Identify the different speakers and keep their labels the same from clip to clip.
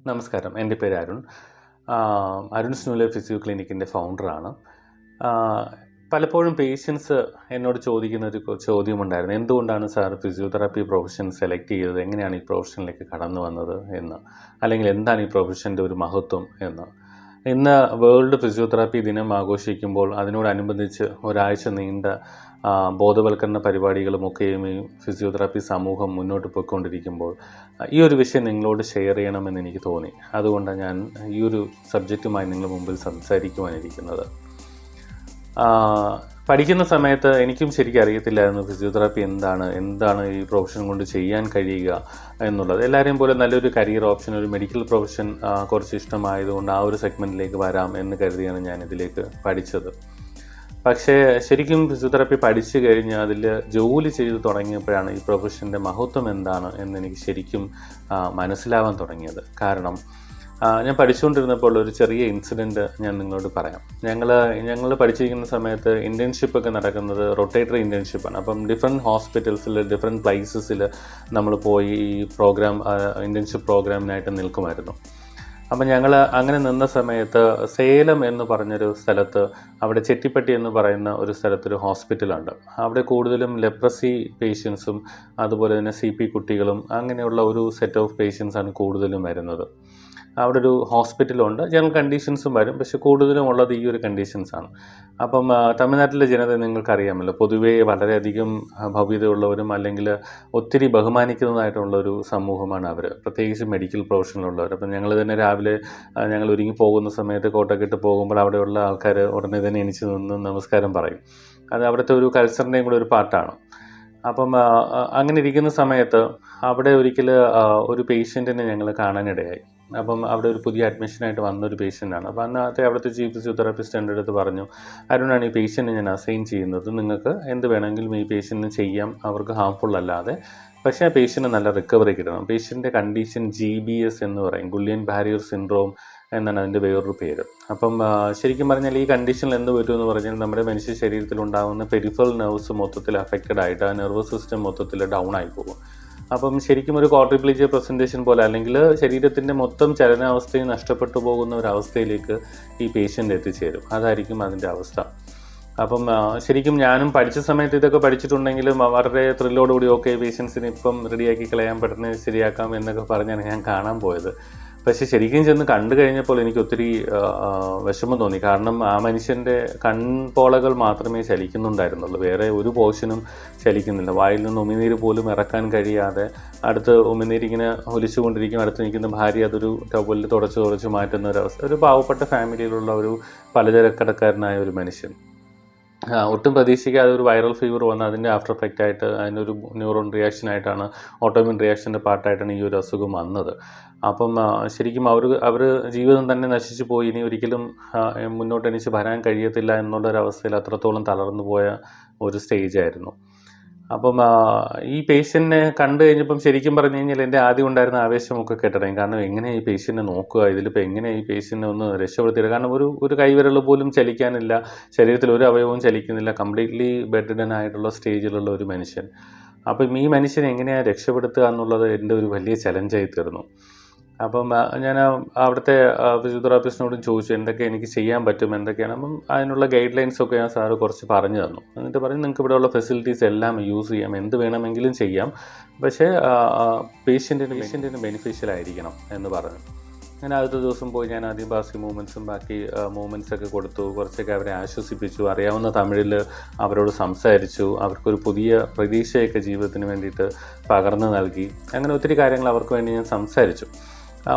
Speaker 1: നമസ്കാരം. എൻ്റെ പേര് Arun. Arun's new life physio ക്ലിനിക്കിൻ്റെ ഫൗണ്ടറാണ്. പലപ്പോഴും പേഷ്യൻസ് എന്നോട് ചോദിക്കുന്നൊരു ചോദ്യമുണ്ടായിരുന്നു. എന്തുകൊണ്ടാണ് സാർ ഫിസിയോതെറാപ്പി പ്രൊഫഷൻ സെലക്ട് ചെയ്തത്? എങ്ങനെയാണ് ഈ പ്രൊഫഷനിലേക്ക് കടന്നു വന്നത് എന്ന്, അല്ലെങ്കിൽ എന്താണ് ഈ പ്രൊഫഷൻ്റെ ഒരു മഹത്വം എന്ന്. ഇന്ന് വേൾഡ് ഫിസിയോതെറാപ്പി ദിനം ആഘോഷിക്കുമ്പോൾ അതിനോടനുബന്ധിച്ച് ഒരാഴ്ച നീണ്ട ബോധവൽക്കരണ പരിപാടികളുമൊക്കെയും ഈ ഫിസിയോതെറാപ്പി സമൂഹം മുന്നോട്ട് പോയിക്കൊണ്ടിരിക്കുമ്പോൾ ഈ ഒരു വിഷയം നിങ്ങളോട് ഷെയർ ചെയ്യണമെന്ന് എനിക്ക് തോന്നി. അതുകൊണ്ടാണ് ഞാൻ ഈ ഒരു സബ്ജക്റ്റുമായി നിങ്ങളുടെ മുമ്പിൽ സംസാരിക്കുവാനിരിക്കുന്നത്. പഠിക്കുന്ന സമയത്ത് എനിക്കും ശരിക്കും അറിയത്തില്ലായിരുന്നു ഫിസിയോതെറാപ്പി എന്താണ് ഈ പ്രൊഫഷൻ കൊണ്ട് ചെയ്യാൻ കഴിയുക എന്നുള്ളത്. എല്ലാവരെയും പോലെ നല്ലൊരു കരിയർ ഓപ്ഷൻ, ഒരു മെഡിക്കൽ പ്രൊഫഷൻ കുറച്ച് ഇഷ്ടമായതുകൊണ്ട് ആ ഒരു സെഗ്മെൻറ്റിലേക്ക് വരാം എന്ന് കരുതിയാണ് ഞാൻ ഇതിലേക്ക് പഠിച്ചത്. പക്ഷേ ശരിക്കും ഫിസിയോതെറാപ്പി പഠിച്ചു കഴിഞ്ഞ് അതിൽ ജോലി ചെയ്ത് തുടങ്ങിയപ്പോഴാണ് ഈ പ്രൊഫഷൻ്റെ മഹത്വം എന്താണ് എന്നെനിക്ക് ശരിക്കും മനസ്സിലാവാൻ തുടങ്ങിയത്. കാരണം ഞാൻ പഠിച്ചുകൊണ്ടിരുന്നപ്പോൾ ഒരു ചെറിയ ഇൻസിഡൻറ്റ് ഞാൻ നിങ്ങളോട് പറയാം. ഞങ്ങൾ പഠിച്ചിരിക്കുന്ന സമയത്ത് ഇൻറ്റേൺഷിപ്പൊക്കെ നടക്കുന്നത് റൊട്ടേറ്ററി ഇൻറ്റേൺഷിപ്പാണ്. അപ്പം ഡിഫറെൻറ്റ് ഹോസ്പിറ്റൽസിൽ, ഡിഫറെൻറ്റ് പ്ലേസസിൽ നമ്മൾ പോയി ഈ ഇൻറ്റേൺഷിപ്പ് പ്രോഗ്രാമിനായിട്ട് നിൽക്കുമായിരുന്നു. അപ്പം ഞങ്ങൾ അങ്ങനെ നിന്ന സമയത്ത് സേലം എന്ന് പറഞ്ഞൊരു സ്ഥലത്ത്, അവിടെ ചെട്ടിപ്പട്ടി എന്ന് പറയുന്ന ഒരു സ്ഥലത്തൊരു ഹോസ്പിറ്റലുണ്ട്. അവിടെ കൂടുതലും ലെപ്രസി പേഷ്യൻസും അതുപോലെ തന്നെ CP കുട്ടികളും അങ്ങനെയുള്ള ഒരു സെറ്റ് ഓഫ് പേഷ്യൻസാണ് കൂടുതലും വരുന്നത്. അവിടെ ഒരു ഹോസ്പിറ്റലുണ്ട്, ജനറൽ കണ്ടീഷൻസും വരും, പക്ഷെ കൂടുതലും ഉള്ളത് ഈ ഒരു കണ്ടീഷൻസാണ്. അപ്പം തമിഴ്നാട്ടിലെ ജനത നിങ്ങൾക്കറിയാമല്ലോ, പൊതുവേ വളരെയധികം ഭവ്യതയുള്ളവരും അല്ലെങ്കിൽ ഒത്തിരി ബഹുമാനിക്കുന്നതായിട്ടുള്ളൊരു സമൂഹമാണ് അവർ, പ്രത്യേകിച്ച് മെഡിക്കൽ പ്രൊഫഷനിലുള്ളവർ. അപ്പം ഞങ്ങൾ തന്നെ രാവിലെ ഞങ്ങൾ ഒരുങ്ങി പോകുന്ന സമയത്ത് കോട്ടൊക്കെ ഇട്ട് പോകുമ്പോൾ അവിടെയുള്ള ആൾക്കാർ ഉടനെ തന്നെ എണീച്ച് നിന്ന് നമസ്കാരം പറയും. അത് അവിടുത്തെ ഒരു കൾച്ചറിൻ്റെയും കൂടെ ഒരു പാർട്ടാണ്. അപ്പം അങ്ങനെ ഇരിക്കുന്ന സമയത്ത് അവിടെ ഒരിക്കൽ ഒരു പേഷ്യൻറ്റിനെ ഞങ്ങൾ കാണാനിടയായി. അപ്പം അവിടെ ഒരു പുതിയ അഡ്മിഷനായിട്ട് വന്നൊരു പേഷ്യൻ്റാണ്. അപ്പോൾ അന്നത്തെ അവിടുത്തെ ചീഫ് ഫിസിയോതെറാപ്പിസ്റ്റ് എൻ്റെ അടുത്ത് പറഞ്ഞു, അരുണാണ് ഈ പേഷ്യൻറ്റിനെ ഞാൻ അസൈൻ ചെയ്യുന്നത്, നിങ്ങൾക്ക് എന്ത് വേണമെങ്കിലും ഈ പേഷ്യൻറ്റിന് ചെയ്യാം, അവർക്ക് ഹാംഫുൾ അല്ലാതെ. പക്ഷേ ആ പേഷ്യൻറ്റ് നല്ല റിക്കവറി കിട്ടണം. പേഷ്യൻ്റെ കണ്ടീഷൻ GBS എന്ന് പറയും, ഗുള്ളിയൻ ബാരിയർ സിൻഡ്രോം എന്നാണ് അതിൻ്റെ വേറൊരു പേര്. അപ്പം ശരിക്കും പറഞ്ഞാൽ ഈ കണ്ടീഷനിൽ എന്ത് വരുമെന്ന് പറഞ്ഞാൽ നമ്മുടെ മനുഷ്യ ശരീരത്തിലുണ്ടാകുന്ന പെരിഫറൽ നെർവ്സ് മൊത്തത്തിൽ അഫക്റ്റഡ് ആയിട്ട് ആ നെർവസ് സിസ്റ്റം മൊത്തത്തിൽ ഡൗൺ ആയി പോകും. അപ്പം ശരിക്കും ഒരു ക്വാഡ്രിപ്ലീജിയ പ്രസൻറ്റേഷൻ പോലെ, അല്ലെങ്കിൽ ശരീരത്തിൻ്റെ മൊത്തം ചലനാവസ്ഥയും നഷ്ടപ്പെട്ടു പോകുന്ന ഒരവസ്ഥയിലേക്ക് ഈ പേഷ്യൻ്റ് എത്തിച്ചേരും. അതായിരിക്കും അതിൻ്റെ അവസ്ഥ. അപ്പം ശരിക്കും ഞാനും പഠിച്ച സമയത്ത് ഇതൊക്കെ പഠിച്ചിട്ടുണ്ടെങ്കിലും വളരെ ത്രില്ലോടുകൂടി ഓക്കെ പേഷ്യൻസിന് ഇപ്പം റെഡിയാക്കി കളയാൻ പെട്ടെന്ന് ശരിയാക്കാം എന്നൊക്കെ പറഞ്ഞാണ് ഞാൻ കാണാൻ പോയത്. പക്ഷേ ശരിക്കും ചെന്ന് കണ്ടു കഴിഞ്ഞപ്പോൾ എനിക്ക് ഒത്തിരി വിഷമം തോന്നി. കാരണം ആ മനുഷ്യൻ്റെ കൺപോളകൾ മാത്രമേ ചലിക്കുന്നുണ്ടായിരുന്നുള്ളൂ, വേറെ ഒരു പോർഷനും ചലിക്കുന്നില്ല. വായിൽ നിന്ന് ഉമിനീര് പോലും ഇറക്കാൻ കഴിയാതെ അടുത്ത് ഉമിനീരിങ്ങനെ ഒലിച്ചുകൊണ്ടിരിക്കും. അടുത്ത് നിൽക്കുന്ന ഭാര്യ അതൊരു ടവലിൽ തുടച്ച് മാറ്റുന്ന ഒരവസ്ഥ. ഒരു പാവപ്പെട്ട ഫാമിലിയിലുള്ള ഒരു പലചരക്കടക്കാരനായ ഒരു മനുഷ്യൻ. ഒട്ടും പ്രതീക്ഷിക്കാതെ ഒരു വൈറൽ ഫീവർ വന്ന് അതിൻ്റെ ആഫ്റ്റർ എഫക്റ്റ് ആയിട്ട് അതിനൊരു ന്യൂറോൺ റിയാക്ഷനായിട്ടാണ്, ഓട്ടോമ്യൂൺ റിയാക്ഷൻ്റെ പാർട്ടായിട്ടാണ് ഈ ഒരു അസുഖം വന്നത്. അപ്പം ശരിക്കും അവർ ജീവിതം തന്നെ നശിച്ചു പോയി, ഇനി ഒരിക്കലും മുന്നോട്ട് എണീച്ച് വരാൻ കഴിയത്തില്ല എന്നുള്ളൊരവസ്ഥയിൽ അത്രത്തോളം തളർന്നു പോയ ഒരു സ്റ്റേജായിരുന്നു. അപ്പം ഈ പേഷ്യൻറ്റിനെ കണ്ടു കഴിഞ്ഞപ്പം ശരിക്കും പറഞ്ഞു കഴിഞ്ഞാൽ എൻ്റെ ആദ്യം ഉണ്ടായിരുന്ന ആവേശമൊക്കെ കെട്ടടങ്ങി. കാരണം എങ്ങനെ ഈ പേഷ്യൻറ്റിനെ നോക്കുക, ഇതിലിപ്പോൾ എങ്ങനെ ഈ പേഷ്യൻറ്റിനെ ഒന്ന് രക്ഷപ്പെടുത്തിയത്. കാരണം ഒരു കൈവിരൽ പോലും ചലിക്കാനില്ല, ശരീരത്തിൽ ഒരു അവയവവും ചലിക്കുന്നില്ല, കംപ്ലീറ്റ്ലി ബെഡ്രിഡൻ ആയിട്ടുള്ള സ്റ്റേജിലുള്ള ഒരു മനുഷ്യൻ. അപ്പം ഈ മനുഷ്യനെ എങ്ങനെയാണ് രക്ഷപ്പെടുത്തുക എന്നുള്ളത് എൻ്റെ ഒരു വലിയ ചലഞ്ചായി തീർന്നു. അപ്പം ഞാൻ അവിടുത്തെ ഫിസിയോതെറാപ്പിസ്റ്റിനോടും ചോദിച്ചു എന്തൊക്കെ എനിക്ക് ചെയ്യാൻ പറ്റും, എന്തൊക്കെയാണ്. അപ്പം അതിനുള്ള ഗൈഡ് ലൈൻസൊക്കെ ഞാൻ സാറ് കുറച്ച് പറഞ്ഞു തന്നു. എന്നിട്ട് പറഞ്ഞു, നിങ്ങൾക്ക് ഇവിടെയുള്ള ഫെസിലിറ്റീസ് എല്ലാം യൂസ് ചെയ്യാം, എന്ത് വേണമെങ്കിലും ചെയ്യാം, പക്ഷേ പേഷ്യൻറ്റിന് ബെനിഫിഷ്യൽ ആയിരിക്കണം എന്ന് പറഞ്ഞു. ഞാൻ ആദ്യത്തെ ദിവസം പോയി ഞാൻ ആദ്യം ബാക്കി മൂവ്മെൻറ്റ്സൊക്കെ കൊടുത്തു, കുറച്ചൊക്കെ അവരെ ആശ്വസിപ്പിച്ചു, അറിയാവുന്ന തമിഴിൽ അവരോട് സംസാരിച്ചു, അവർക്കൊരു പുതിയ പ്രതീക്ഷയൊക്കെ ജീവിതത്തിന് വേണ്ടിയിട്ട് പകർന്നു നൽകി. അങ്ങനെ ഒത്തിരി കാര്യങ്ങൾ അവർക്ക് വേണ്ടി ഞാൻ സംസാരിച്ചു.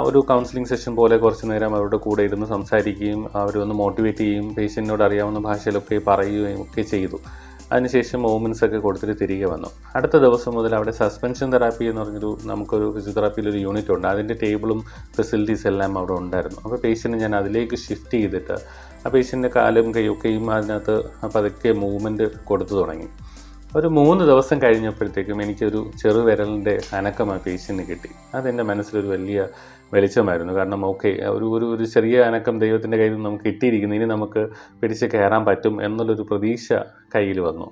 Speaker 1: ഒരു കൗൺസിലിംഗ് സെഷൻ പോലെ കുറച്ച് നേരം അവരുടെ കൂടെ ഇരുന്ന് സംസാരിക്കുകയും അവരൊന്ന് മോട്ടിവേറ്റ് ചെയ്യുകയും പേഷ്യൻറ്റിനോട് അറിയാവുന്ന ഭാഷയിലൊക്കെ പറയുകയും ഒക്കെ ചെയ്തു. അതിനുശേഷം മൂവ്മെൻറ്റ്സൊക്കെ കൊടുത്തിട്ട് തിരികെ വന്നു. അടുത്ത ദിവസം മുതൽ അവിടെ സസ്പെൻഷൻ തെറാപ്പി എന്ന് പറഞ്ഞൊരു നമുക്കൊരു ഫിസിയോതെറാപ്പിയിലൊരു യൂണിറ്റ് ഉണ്ട്, അതിൻ്റെ ടേബിളും ഫെസിലിറ്റീസ് എല്ലാം അവിടെ ഉണ്ടായിരുന്നു. അപ്പോൾ പേഷ്യൻറ്റ് ഞാൻ അതിലേക്ക് ഷിഫ്റ്റ് ചെയ്തിട്ട് ആ പേഷ്യൻ്റെ കാലും കൈയൊക്കെയും അതിനകത്ത് പതുക്കെ മൂവ്മെൻറ്റ് കൊടുത്തു തുടങ്ങി. ഒരു 3 ദിവസം കഴിഞ്ഞപ്പോഴത്തേക്കും എനിക്കൊരു ചെറുവിരലിൻ്റെ അനക്കം ആ പേഷ്യൻറ്റിന് കിട്ടി. അതെൻ്റെ മനസ്സിലൊരു വലിയ വെളിച്ചമായിരുന്നു. കാരണം ഒരു ചെറിയ അനക്കം ദൈവത്തിൻ്റെ കയ്യിൽ നിന്ന് നമുക്ക് കിട്ടിയിരിക്കുന്നു, ഇനി നമുക്ക് പിടിച്ച് കയറാൻ പറ്റും എന്നുള്ളൊരു പ്രതീക്ഷ കയ്യിൽ വന്നു.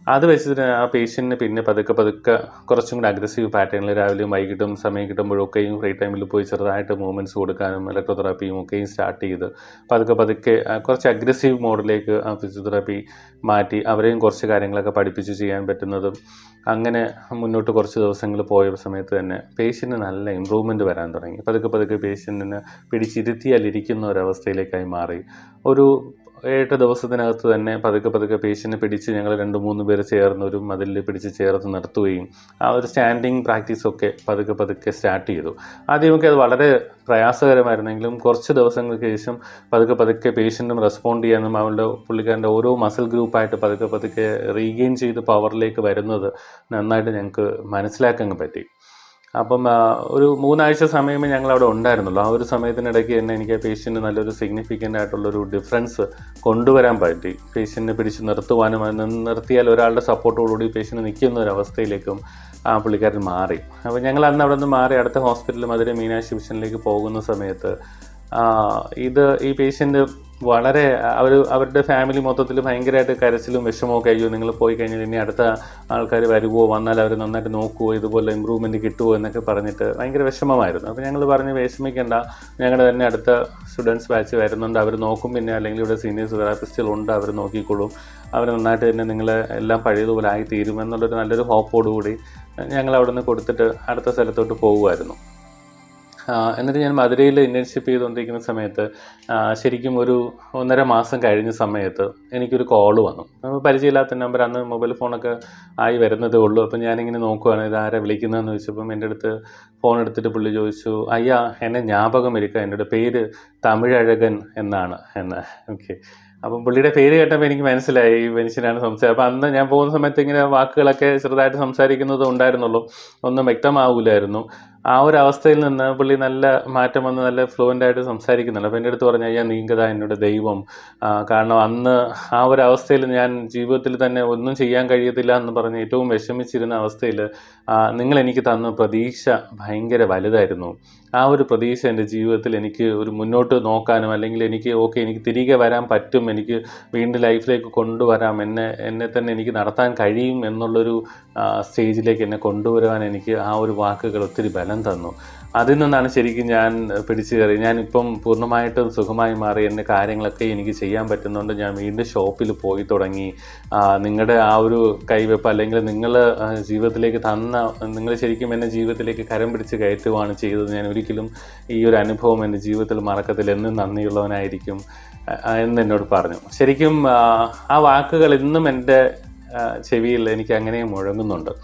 Speaker 1: അത് വെച്ചിട്ട് ആ പേഷ്യൻറ്റിന് പിന്നെ പതുക്കെ പതുക്കെ കുറച്ചും കൂടി അഗ്രസീവ് പാറ്റേണിൽ രാവിലെയും വൈകിട്ടും സമയം കിട്ടുമ്പോഴൊക്കെയും ഫ്രീ ടൈമിൽ പോയി ചെറുതായിട്ട് മൂവ്മെൻറ്റ്സ് കൊടുക്കാനും ഇലക്ട്രോതെറാപ്പിയും ഒക്കെയും സ്റ്റാർട്ട് ചെയ്ത് പതുക്കെ പതുക്കെ കുറച്ച് അഗ്രസീവ് മോഡിലേക്ക് ആ ഫിസിയോതെറാപ്പി മാറ്റി അവരെയും കുറച്ച് കാര്യങ്ങളൊക്കെ പഠിപ്പിച്ച് ചെയ്യാൻ പറ്റുന്നതും അങ്ങനെ മുന്നോട്ട് കുറച്ച് ദിവസങ്ങൾ പോയ സമയത്ത് തന്നെ പേഷ്യൻറ്റിന് നല്ല ഇമ്പ്രൂവ്മെൻറ്റ് വരാൻ തുടങ്ങി. പതുക്കെ പതുക്കെ പേഷ്യൻറ്റിന് പിടിച്ചിരുത്തിയാലിരിക്കുന്ന ഒരവസ്ഥയിലേക്കായി മാറി. ഒരു 7 ദിവസത്തിനകത്ത് തന്നെ പതുക്കെ പതുക്കെ പേഷ്യൻറ്റിനെ പിടിച്ച് ഞങ്ങൾ 2-3 പേര് ചേർന്ന് ഒരു മതിലിൽ പിടിച്ച് ചേർത്ത് നിർത്തുകയും ആ ഒരു സ്റ്റാൻഡിങ് പ്രാക്ടീസൊക്കെ പതുക്കെ പതുക്കെ സ്റ്റാർട്ട് ചെയ്തു. ആദ്യമൊക്കെ അത് വളരെ പ്രയാസകരമായിരുന്നെങ്കിലും കുറച്ച് ദിവസങ്ങൾക്ക് ശേഷം പതുക്കെ പതുക്കെ പേഷ്യൻറ്റും റെസ്പോണ്ട് ചെയ്യാനും പുള്ളിക്കാരൻ്റെ ഓരോ മസിൽ ഗ്രൂപ്പായിട്ട് പതുക്കെ പതുക്കെ റീഗെയിൻ ചെയ്ത് പവറിലേക്ക് വരുന്നത് നന്നായിട്ട് ഞങ്ങൾക്ക് മനസ്സിലാക്കാൻ പറ്റി. അപ്പം ഒരു 3 ആഴ്ച സമയമേ ഞങ്ങളവിടെ ഉണ്ടായിരുന്നുള്ളൂ. ആ ഒരു സമയത്തിനിടയ്ക്ക് തന്നെ എനിക്ക് ആ പേഷ്യൻറ്റ് നല്ലൊരു സിഗ്നിഫിക്കൻ്റ് ആയിട്ടുള്ളൊരു ഡിഫറൻസ് കൊണ്ടുവരാൻ പറ്റി. പേഷ്യൻറ്റിനെ പിടിച്ച് നിർത്തുവാനും നിർത്തിയാൽ ഒരാളുടെ സപ്പോർട്ടോടുകൂടി പേഷ്യൻറ്റ് നിൽക്കുന്ന ഒരു അവസ്ഥയിലേക്കും ആ പുള്ളിക്കാരൻ മാറി. അപ്പോൾ ഞങ്ങൾ അന്ന് അവിടെ നിന്ന് മാറി അടുത്ത ഹോസ്പിറ്റൽ മധുര മീനാക്ഷി മിഷനിലേക്ക് പോകുന്ന സമയത്ത് ഈ പേഷ്യൻ്റ് വളരെ അവരുടെ ഫാമിലി മൊത്തത്തിൽ ഭയങ്കരമായിട്ട് കരച്ചിലും വിഷമമൊക്കെ അയ്യോ നിങ്ങൾ പോയി കഴിഞ്ഞാൽ ഇനി അടുത്ത ആൾക്കാർ വരുമോ, വന്നാൽ അവർ നന്നായിട്ട് നോക്കുമോ, ഇതുപോലെ ഇമ്പ്രൂവ്മെൻറ്റ് കിട്ടുമോ എന്നൊക്കെ പറഞ്ഞിട്ട് ഭയങ്കര വിഷമമായിരുന്നു. അപ്പോൾ ഞങ്ങൾ പറഞ്ഞ് വിഷമിക്കേണ്ട, ഞങ്ങളുടെ തന്നെ അടുത്ത സ്റ്റുഡൻസ് ബാച്ച് വരുന്നുണ്ട്, അവർ നോക്കും, പിന്നെ അല്ലെങ്കിൽ ഇവിടെ സീനിയേഴ്സ് തെറാപ്പിസ്റ്റുകളുണ്ട്, അവർ നോക്കിക്കോളും, അവർ നന്നായിട്ട് തന്നെ നിങ്ങളെ എല്ലാം പഴയതുപോലെ ആയി തീരുമെന്നുള്ളൊരു നല്ലൊരു ഹോപ്പോടുകൂടി ഞങ്ങൾ അവിടെ നിന്ന് കൊടുത്തിട്ട് അടുത്ത സ്ഥലത്തോട്ട് പോകുമായിരുന്നു. എന്നിട്ട് ഞാൻ മധുരയിൽ ഇൻറ്റേൺഷിപ്പ് ചെയ്തുകൊണ്ടിരിക്കുന്ന സമയത്ത് ശരിക്കും ഒരു 1.5 മാസം കഴിഞ്ഞ സമയത്ത് എനിക്കൊരു കോള് വന്നു. പരിചയമില്ലാത്ത നമ്പർ, അന്ന് മൊബൈൽ ഫോണൊക്കെ ആയി വരുന്നതേ ഉള്ളൂ. അപ്പം ഞാനിങ്ങനെ നോക്കുവാണ് ഇതാരാ വിളിക്കുന്നതെന്ന് ചോദിച്ചപ്പം എൻ്റെ അടുത്ത് ഫോൺ എടുത്തിട്ട് പുള്ളി ചോദിച്ചു, അയ്യാ എന്നെ ജ്ഞാപകം ഇരിക്കുക, എൻ്റെ പേര് തമിഴഴകൻ എന്നാണ് എന്ന്. ഓക്കെ, അപ്പം പുള്ളിയുടെ പേര് കേട്ടപ്പോൾ എനിക്ക് മനസ്സിലായി ഈ മനുഷ്യനാണ് സംസാരിച്ചത്. അപ്പം അന്ന് ഞാൻ പോകുന്ന സമയത്ത് ഇങ്ങനെ വാക്കുകളൊക്കെ ചെറുതായിട്ട് സംസാരിക്കുന്നത് ഉണ്ടായിരുന്നുള്ളൂ, ഒന്നും വ്യക്തമാവില്ലായിരുന്നു. ആ ഒരു അവസ്ഥയിൽ നിന്ന് പുള്ളി നല്ല മാറ്റം വന്ന് നല്ല ഫ്ലുവൻ്റ് ആയിട്ട് സംസാരിക്കുന്നുണ്ട്. അപ്പോൾ എൻ്റെ അടുത്ത് പറഞ്ഞു, അയ്യാ നീങ്കതാ എന്നോട് ദൈവം, കാരണം അന്ന് ആ ഒരു അവസ്ഥയിൽ ഞാൻ ജീവിതത്തിൽ തന്നെ ഒന്നും ചെയ്യാൻ കഴിയത്തില്ല എന്ന് പറഞ്ഞ് ഏറ്റവും വിഷമിച്ചിരുന്ന അവസ്ഥയിൽ നിങ്ങൾ എനിക്ക് തന്ന പ്രതീക്ഷ ഭയങ്കര വലുതായിരുന്നു. ആ ഒരു പ്രതീക്ഷ എൻ്റെ ജീവിതത്തിൽ എനിക്ക് ഒരു മുന്നോട്ട് നോക്കാനും അല്ലെങ്കിൽ എനിക്ക് എനിക്ക് തിരികെ വരാൻ പറ്റും, എനിക്ക് വീണ്ടും ലൈഫിലേക്ക് കൊണ്ടുവരാം, എന്നെ തന്നെ എനിക്ക് നടത്താൻ കഴിയും എന്നുള്ളൊരു സ്റ്റേജിലേക്ക് എന്നെ കൊണ്ടുവരാൻ എനിക്ക് ആ ഒരു വാക്കുകൾ ഒത്തിരി ബലം തന്നു. അതിൽ നിന്നാണ് ശരിക്കും ഞാൻ പിടിച്ചു കയറി. ഞാനിപ്പം പൂർണ്ണമായിട്ടും സുഖമായി മാറി, എൻ്റെ കാര്യങ്ങളൊക്കെ എനിക്ക് ചെയ്യാൻ പറ്റുന്നുണ്ട്. ഞാൻ വീണ്ടും ഷോപ്പിൽ പോയി തുടങ്ങി. നിങ്ങളുടെ ആ ഒരു കൈവെപ്പ് അല്ലെങ്കിൽ നിങ്ങൾ ജീവിതത്തിലേക്ക് നിങ്ങൾ ശരിക്കും എന്നെ ജീവിതത്തിലേക്ക് കരം പിടിച്ച് കയറ്റുകയാണ് ചെയ്തത്. ഞാൻ ഒരിക്കലും ഈ ഒരു അനുഭവം എൻ്റെ ജീവിതത്തിൽ മറക്കത്തില്ല, എന്നും നന്ദിയുള്ളവനായിരിക്കും എന്ന് എന്നോട് പറഞ്ഞു. ശരിക്കും ആ വാക്കുകൾ ഇന്നും എൻ്റെ ചെവിയിൽ എനിക്ക് അങ്ങനെ മുഴങ്ങുന്നുണ്ട്.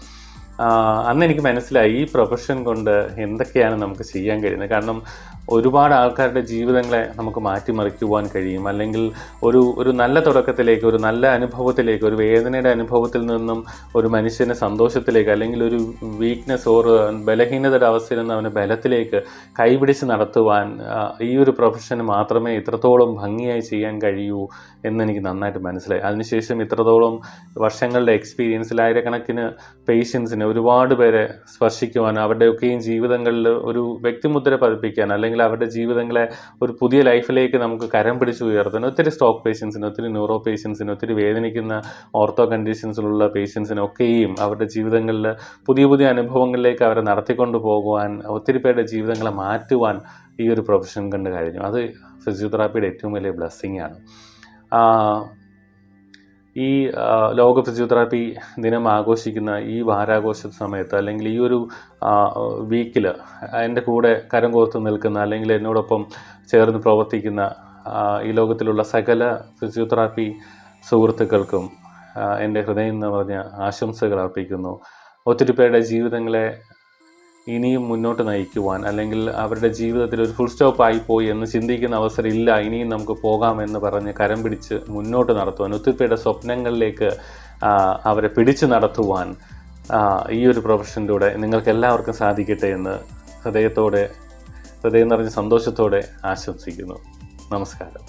Speaker 1: അന്ന് എനിക്ക് മനസ്സിലായി ഈ പ്രൊഫഷൻ കൊണ്ട് എന്തൊക്കെയാണ് നമുക്ക് ചെയ്യാൻ കഴിയുന്നത്. കാരണം ഒരുപാട് ആൾക്കാരുടെ ജീവിതങ്ങളെ നമുക്ക് മാറ്റിമറിക്കുവാൻ കഴിയും. അല്ലെങ്കിൽ ഒരു നല്ല തുടക്കത്തിലേക്ക്, ഒരു നല്ല അനുഭവത്തിലേക്ക്, ഒരു വേദനയുടെ അനുഭവത്തിൽ നിന്നും ഒരു മനുഷ്യനെ സന്തോഷത്തിലേക്ക്, അല്ലെങ്കിൽ ഒരു വീക്ക്നെസ് ബലഹീനതയുടെ അവസ്ഥയിൽ നിന്ന് അവനെ ബലത്തിലേക്ക് കൈപിടിച്ച് നടത്തുവാൻ ഈ ഒരു പ്രൊഫഷന് മാത്രമേ ഇത്രത്തോളം ഭംഗിയായി ചെയ്യാൻ കഴിയൂ എന്നെനിക്ക് നന്നായിട്ട് മനസ്സിലായി. അതിനുശേഷം ഇത്രത്തോളം വർഷങ്ങളുടെ എക്സ്പീരിയൻസിൽ ആയിരക്കണക്കിന് പേഷ്യൻസിനെ, ഒരുപാട് പേരെ സ്പർശിക്കുവാനും അവരുടെയൊക്കെയും ജീവിതങ്ങളിൽ ഒരു വ്യക്തിമുദ്ര പതിപ്പിക്കാൻ, അല്ലെങ്കിൽ അവരുടെ ജീവിതങ്ങളെ ഒരു പുതിയ ലൈഫിലേക്ക് നമുക്ക് കരം പിടിച്ച് ഉയർത്താൻ ഒത്തിരി സ്ട്രോക്ക് പേഷ്യൻസിന്, ഒത്തിരി ന്യൂറോ പേഷ്യൻസിന്, ഒത്തിരി വേദനിക്കുന്ന ഓർത്തോ കണ്ടീഷൻസിലുള്ള പേഷ്യൻസിനൊക്കെയും അവരുടെ ജീവിതങ്ങളിൽ പുതിയ പുതിയ അനുഭവങ്ങളിലേക്ക് അവരെ നടത്തിക്കൊണ്ട് പോകുവാൻ, ഒത്തിരി പേരുടെ ജീവിതങ്ങളെ മാറ്റുവാൻ ഈ ഒരു പ്രൊഫഷൻ കണ്ട് കഴിഞ്ഞു. അത് ഫിസിയോതെറാപ്പിയുടെ ഏറ്റവും വലിയ ബ്ലെസ്സിങ് ആണ്. ഈ ലോക ഫിസിയോതെറാപ്പി ദിനം ആഘോഷിക്കുന്ന ഈ വാരാഘോഷ സമയത്ത്, അല്ലെങ്കിൽ ഈ ഒരു വീക്കിൽ എൻ്റെ കൂടെ കരം കോർത്ത് നിൽക്കുന്ന, അല്ലെങ്കിൽ എന്നോടൊപ്പം ചേർന്ന് പ്രവർത്തിക്കുന്ന ഈ ലോകത്തിലുള്ള സകല ഫിസിയോതെറാപ്പി സുഹൃത്തുക്കൾക്കും എൻ്റെ ഹൃദയം എന്ന് പറഞ്ഞ ആശംസകൾ അർപ്പിക്കുന്നു. ഒത്തിരി പേരുടെ ജീവിതങ്ങളെ ഇനിയും മുന്നോട്ട് നയിക്കുവാൻ, അല്ലെങ്കിൽ അവരുടെ ജീവിതത്തിൽ ഒരു ഫുൾ സ്റ്റോപ്പ് ആയിപ്പോയി എന്ന് ചിന്തിക്കുന്ന അവസരം ഇല്ല, ഇനിയും നമുക്ക് പോകാമെന്ന് പറഞ്ഞ് കരം പിടിച്ച് മുന്നോട്ട് നടത്തുവാൻ, ഒത്തിരി പേരുടെ സ്വപ്നങ്ങളിലേക്ക് അവരെ പിടിച്ചു നടത്തുവാൻ ഈ ഒരു പ്രൊഫഷനിലൂടെ നിങ്ങൾക്ക് എല്ലാവർക്കും സാധിക്കട്ടെ എന്ന് ഹൃദയം നിറഞ്ഞ സന്തോഷത്തോടെ ആശംസിക്കുന്നു. നമസ്കാരം.